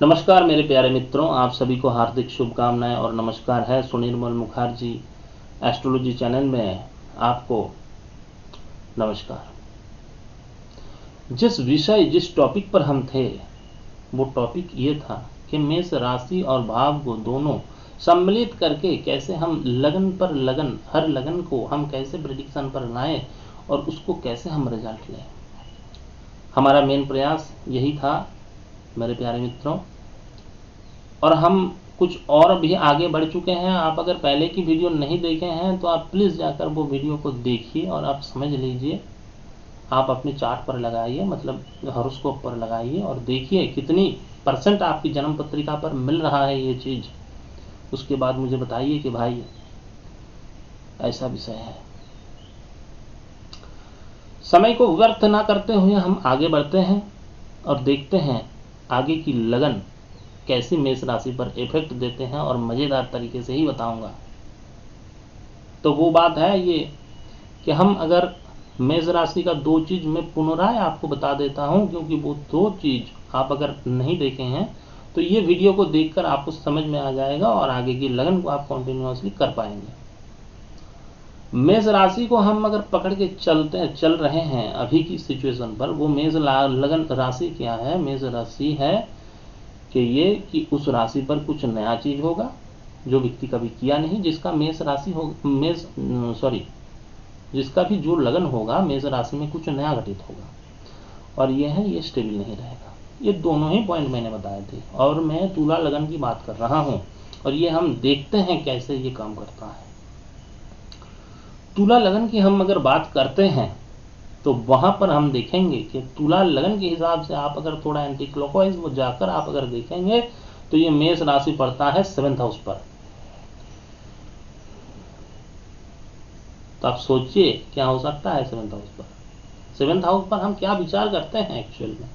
नमस्कार मेरे प्यारे मित्रों, आप सभी को हार्दिक शुभकामनाएं और नमस्कार है। सुनिर्मल मुखर्जी एस्ट्रोलॉजी चैनल में आपको नमस्कार। जिस टॉपिक पर हम थे वो टॉपिक ये था कि मेष राशि और भाव को दोनों सम्मिलित करके कैसे हम हर लगन को हम कैसे प्रेडिक्शन पर लाएं और उसको कैसे हम रिजल्ट लें। हमारा मेन प्रयास यही था मेरे प्यारे मित्रों, और हम कुछ और भी आगे बढ़ चुके हैं। आप अगर पहले की वीडियो नहीं देखे हैं तो आप प्लीज़ जाकर वो वीडियो को देखिए और आप समझ लीजिए। आप अपने चार्ट पर लगाइए, मतलब हॉरोस्कोप पर लगाइए और देखिए कितनी परसेंट आपकी जन्म पत्रिका पर मिल रहा है ये चीज़। उसके बाद मुझे बताइए कि भाई ऐसा विषय है। समय को व्यर्थ ना करते हुए हम आगे बढ़ते हैं और देखते हैं आगे की लगन कैसी मेष राशि पर इफेक्ट देते हैं, और मज़ेदार तरीके से ही बताऊंगा। तो वो बात है ये कि हम अगर मेष राशि का दो चीज़ मैं पुनराय आपको बता देता हूं, क्योंकि वो दो चीज़ आप अगर नहीं देखे हैं तो ये वीडियो को देखकर आपको समझ में आ जाएगा और आगे की लगन को आप कंटिन्यूअसली कर पाएंगे। मेष राशि को हम अगर पकड़ के चल रहे हैं अभी की सिचुएशन पर, वो मेष लगन राशि क्या है? मेष राशि है कि उस राशि पर कुछ नया चीज होगा जो व्यक्ति कभी किया नहीं, जिसका जिसका भी जो लगन होगा मेष राशि में कुछ नया घटित होगा, और ये स्टेबल नहीं रहेगा। ये दोनों ही पॉइंट मैंने बताए थे, और मैं तुला लगन की बात कर रहा हूं, और ये हम देखते हैं कैसे ये काम करता है। तुला लगन की हम अगर बात करते हैं तो वहां पर हम देखेंगे कि तुला लगन के हिसाब से आप अगर थोड़ा एंटी क्लॉकवाइज वो जाकर आप अगर देखेंगे तो ये मेष राशि पड़ता है 7th हाउस पर। तो आप सोचिए क्या हो सकता है 7th हाउस पर। 7th हाउस पर हम क्या विचार करते हैं एक्चुअल में?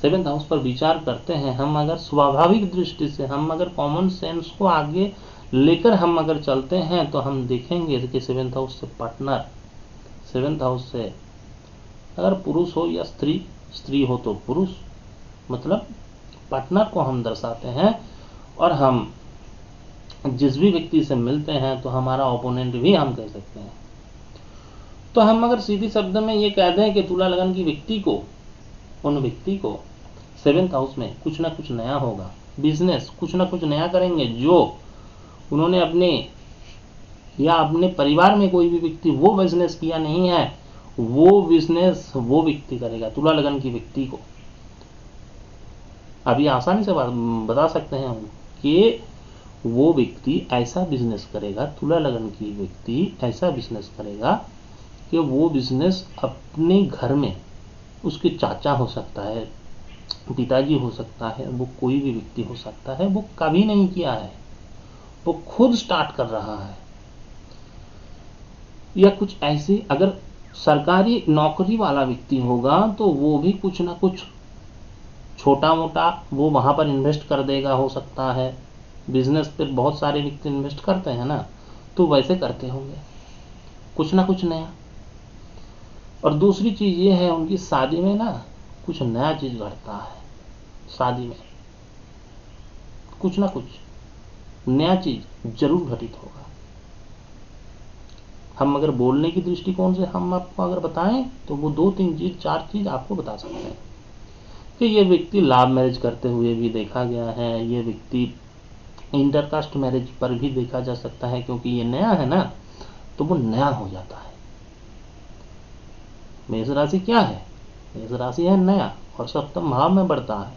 7th हाउस पर विचार करते हैं हम अगर स्वाभाविक दृष्टि से, हम अगर कॉमन सेंस को आगे लेकर हम अगर चलते हैं तो हम देखेंगे कि 7th हाउस से पार्टनर, 7th हाउस से अगर पुरुष हो या स्त्री हो तो पुरुष, मतलब पार्टनर को हम दर्शाते हैं। और हम जिस भी व्यक्ति से मिलते हैं तो हमारा ओपोनेंट भी हम कह सकते हैं। तो हम अगर सीधी शब्द में ये कह दें कि तुला लगन की उन व्यक्ति को 7th हाउस में कुछ ना कुछ नया होगा, बिजनेस कुछ ना कुछ नया करेंगे, जो उन्होंने अपने परिवार में कोई भी व्यक्ति वो बिजनेस किया नहीं है, वो बिजनेस वो व्यक्ति करेगा तुला लगन की व्यक्ति को। अभी आसानी से बता सकते हैं हम कि वो व्यक्ति ऐसा बिजनेस करेगा, तुला लगन की व्यक्ति ऐसा बिजनेस करेगा कि वो बिजनेस अपने घर में उसके चाचा हो सकता है, पिताजी हो सकता है, वो कोई भी व्यक्ति हो सकता है, वो कभी नहीं किया है, वो खुद स्टार्ट कर रहा है। या कुछ ऐसे अगर सरकारी नौकरी वाला व्यक्ति होगा तो वो भी कुछ ना कुछ छोटा मोटा वो वहां पर इन्वेस्ट कर देगा, हो सकता है। बिजनेस पे बहुत सारे व्यक्ति इन्वेस्ट करते हैं ना, तो वैसे करते होंगे कुछ ना कुछ नया। और दूसरी चीज ये है उनकी शादी में ना कुछ नया चीज घटता है। शादी में कुछ ना कुछ नया चीज जरूर घटित होगा। हम अगर बोलने की दृष्टिकोण से हम आपको अगर बताएं तो वो 2-3 चीज 4 चीज आपको बता सकते हैं कि ये व्यक्ति लव मैरिज करते हुए भी देखा गया है, ये व्यक्ति इंटरकास्ट मैरिज पर भी देखा जा सकता है, क्योंकि ये नया है ना तो वो नया हो जाता है। मेष राशि क्या है? मेष राशि है नया, और सप्तम भाव में बढ़ता है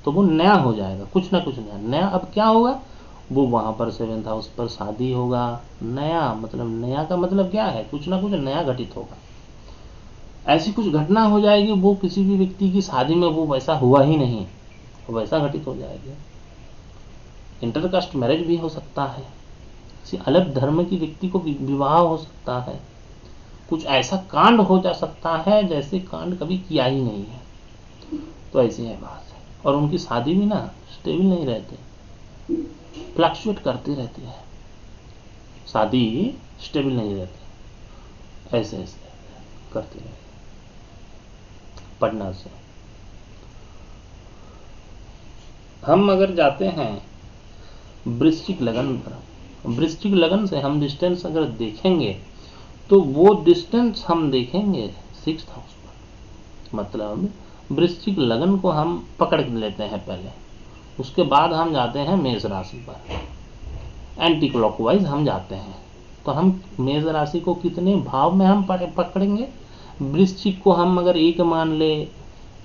तो वो नया हो जाएगा, कुछ ना कुछ नया। अब क्या होगा? वो वहां पर 7th हाउस पर शादी होगा। नया का मतलब क्या है? कुछ ना कुछ नया घटित होगा, ऐसी कुछ घटना हो जाएगी वो किसी भी व्यक्ति की शादी में वो वैसा हुआ ही नहीं, वैसा घटित हो जाएगा। इंटरकास्ट मैरिज भी हो सकता है, किसी अलग धर्म की व्यक्ति को विवाह हो सकता है, कुछ ऐसा कांड हो जा सकता है जैसे कांड कभी किया ही नहीं है। तो ऐसी है बात है। और उनकी शादी भी ना स्टेबल नहीं रहती, फ्लक्चुएट करती रहती है, शादी स्टेबल नहीं रहती, ऐसे ऐसे करती रहती पढ़ना से। हम अगर जाते हैं वृश्चिक लगन पर, वृश्चिक लगन से हम डिस्टेंस अगर देखेंगे तो वो डिस्टेंस हम देखेंगे 6th हाउस पर। मतलब वृश्चिक लगन को हम पकड़ लेते हैं पहले, उसके बाद हम जाते हैं मेष राशि पर, एंटी क्लॉकवाइज हम जाते हैं। तो हम मेष राशि को कितने भाव में हम पकड़ेंगे? वृश्चिक को हम अगर एक मान ले,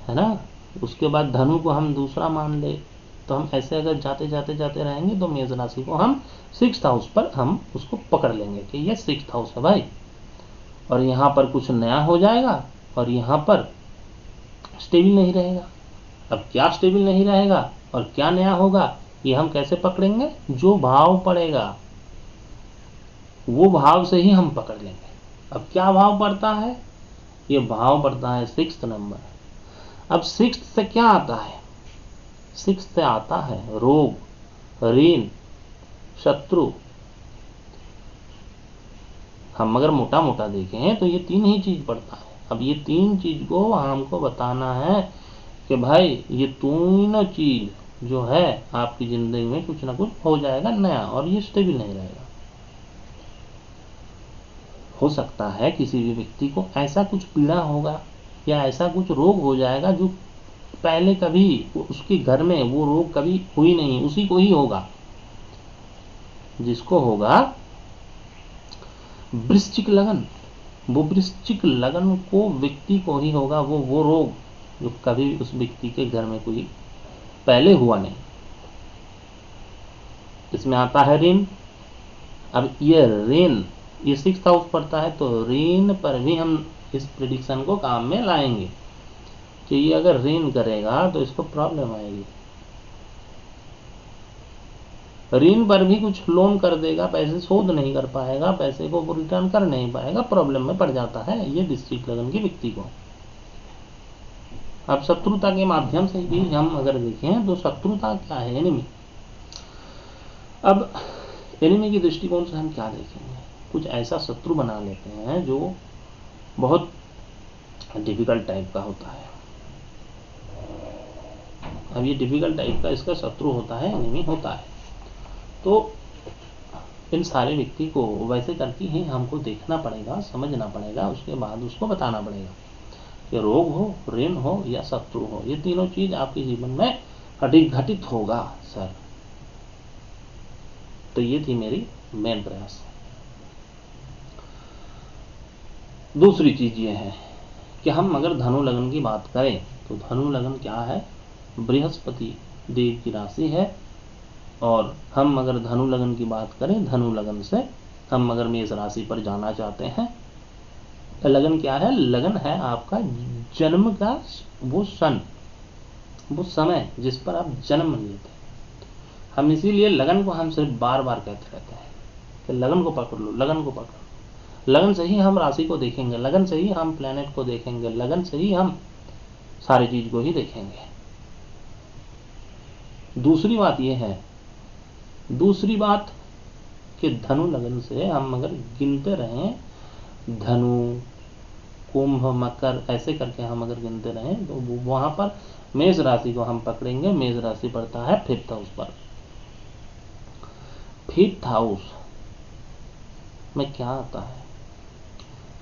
है ना, उसके बाद धनु को हम दूसरा मान ले, तो हम ऐसे अगर जाते जाते जाते रहेंगे तो मेष राशि को हम 6th हाउस पर हम उसको पकड़ लेंगे कि ये 6th हाउस है भाई, और यहाँ पर कुछ नया हो जाएगा और यहाँ पर स्टेबल नहीं रहेगा। अब क्या स्टेबल नहीं रहेगा और क्या नया होगा, ये हम कैसे पकड़ेंगे? जो भाव पड़ेगा वो भाव से ही हम पकड़ लेंगे। अब क्या भाव पड़ता है? ये भाव पड़ता है 6th नंबर। अब 6th से क्या आता है? 6th से आता है रोग, ऋण, शत्रु। हम अगर मोटा मोटा देखें तो ये 3 ही चीज पड़ता है। अब ये 3 चीज को हमको बताना है कि भाई ये तीनों चीज जो है आपकी जिंदगी में कुछ ना कुछ हो जाएगा नया, और ये स्टेबल नहीं रहेगा। हो सकता है किसी भी व्यक्ति को ऐसा कुछ पीड़ा होगा या ऐसा कुछ रोग हो जाएगा जो पहले कभी उसके घर में वो रोग कभी हुई नहीं, उसी को ही होगा। जिसको होगा वृश्चिक लगन, वो वृश्चिक लगन को व्यक्ति को ही होगा वो रोग जो कभी उस व्यक्ति के घर में कोई पहले हुआ नहीं। इसमें आता है ऋण। अब ये ऋण, ये 6th हाउस पड़ता है, तो ऋण पर भी हम इस प्रेडिक्शन को काम में लाएंगे कि ये अगर ऋण करेगा तो इसको प्रॉब्लम आएगी। ऋण पर भी कुछ लोन कर देगा, पैसे शोध नहीं कर पाएगा, पैसे को रिटर्न कर नहीं पाएगा, प्रॉब्लम में पड़ जाता है ये वृश्चिक लगन के व्यक्ति को। अब शत्रुता के माध्यम से भी हम अगर देखें तो शत्रुता क्या है? एनिमी। अब एनिमी की दृष्टिकोण से हम क्या देखेंगे? कुछ ऐसा शत्रु बना लेते हैं जो बहुत डिफिकल्ट टाइप का होता है। अब ये डिफिकल्ट टाइप का इसका शत्रु होता है, एनिमी होता है। तो इन सारे व्यक्ति को वैसे करके ही हमको देखना पड़ेगा, समझना पड़ेगा, उसके बाद उसको बताना पड़ेगा कि रोग हो, ऋण हो या शत्रु हो, ये तीनों चीज आपके जीवन में घटित होगा सर। तो ये थी मेरी मेन प्रयास। दूसरी चीज ये है कि हम अगर धनु लगन की बात करें तो धनु लगन क्या है? बृहस्पति देव की राशि है। और हम अगर धनु लगन की बात करें, धनु लगन से हम अगर मेष राशि पर जाना चाहते हैं, लगन क्या है? लगन है आपका जन्म का वो सन, वो समय जिस पर आप जन्म लेते हैं। हम इसीलिए लगन को हम सिर्फ बार बार कहते रहते हैं कि लगन को पकड़ लो, लगन को पकड़ लो। लगन से ही हम राशि को देखेंगे, लगन से ही हम प्लेनेट को देखेंगे, लगन से ही हम सारी चीज को ही देखेंगे। दूसरी बात यह है, दूसरी बात कि धनु लगन से हम अगर गिनते रहें, धनु, कुंभ, मकर, ऐसे करके हम अगर गिनते रहें तो वहां पर मेष राशि को हम पकड़ेंगे। मेष राशि पड़ता है 5th हाउस पर। 5th हाउस में क्या आता है?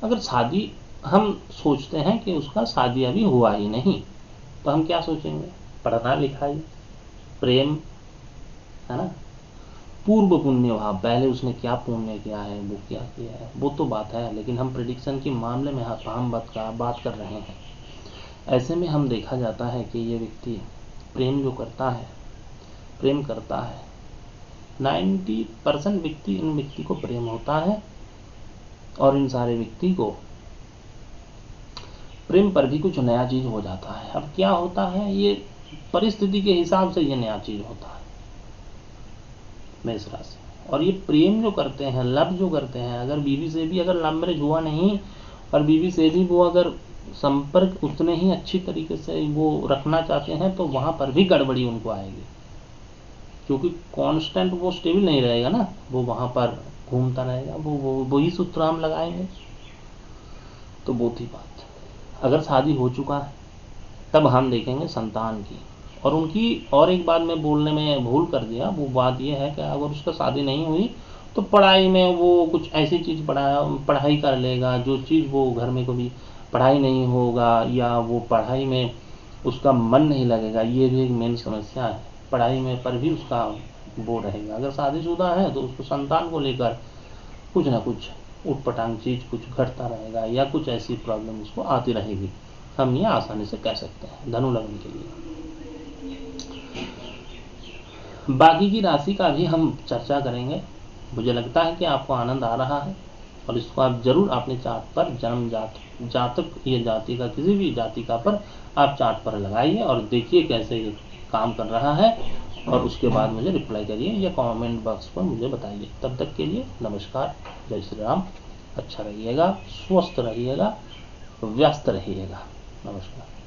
अगर शादी हम सोचते हैं कि उसका शादी अभी हुआ ही नहीं, तो हम क्या सोचेंगे? पढ़ना लिखाई, प्रेम, है ना, पूर्व पुण्य भाव, पहले उसने क्या पुण्य किया है, वो क्या किया है, वो तो बात है। लेकिन हम प्रेडिक्शन के मामले में हम बात कर रहे हैं। ऐसे में हम देखा जाता है कि ये व्यक्ति प्रेम जो करता है, प्रेम करता है, 90% व्यक्ति, इन व्यक्ति को प्रेम होता है। और इन सारे व्यक्ति को प्रेम पर भी कुछ नया चीज हो जाता है। अब क्या होता है? ये परिस्थिति के हिसाब से ये नया चीज होता है मेष राशि। और ये प्रेम जो करते हैं, लव जो करते हैं, अगर बीवी से भी अगर लव मैरिज हुआ नहीं और बीवी से भी वो अगर संपर्क उतने ही अच्छी तरीके से वो रखना चाहते हैं, तो वहां पर भी गड़बड़ी उनको आएगी, क्योंकि कांस्टेंट वो स्टेबल नहीं रहेगा ना, वो वहां पर घूमता रहेगा, वो ही सूत्र हम लगाएंगे। तो वो थी बात। अगर शादी हो चुका है तब हम देखेंगे संतान की, और उनकी और एक बात मैं बोलने में भूल कर दिया, वो बात ये है कि अगर उसका शादी नहीं हुई तो पढ़ाई में वो कुछ ऐसी चीज़ पढ़ाई कर लेगा जो चीज़ वो घर में कभी पढ़ाई नहीं होगा, या वो पढ़ाई में उसका मन नहीं लगेगा। ये भी एक मेन समस्या है, पढ़ाई में पर भी उसका वो रहेगा। अगर शादीशुदा है तो उसको संतान को लेकर कुछ ना कुछ उटपटांग चीज़ कुछ घटता रहेगा, या कुछ ऐसी प्रॉब्लम उसको आती रहेगी। हम ये आसानी से कह सकते हैं धनु लग्न के लिए। बाकी की राशि का भी हम चर्चा करेंगे। मुझे लगता है कि आपको आनंद आ रहा है, और इसको आप जरूर अपने चार्ट पर जन्म जातक ये जाति का किसी भी जाति का पर आप चार्ट पर लगाइए और देखिए कैसे ये काम कर रहा है, और उसके बाद मुझे रिप्लाई करिए या कमेंट बॉक्स पर मुझे बताइए। तब तक के लिए नमस्कार, जय श्री राम। अच्छा रहिएगा, स्वस्थ रहिएगा, व्यस्त रहिएगा। नमस्कार।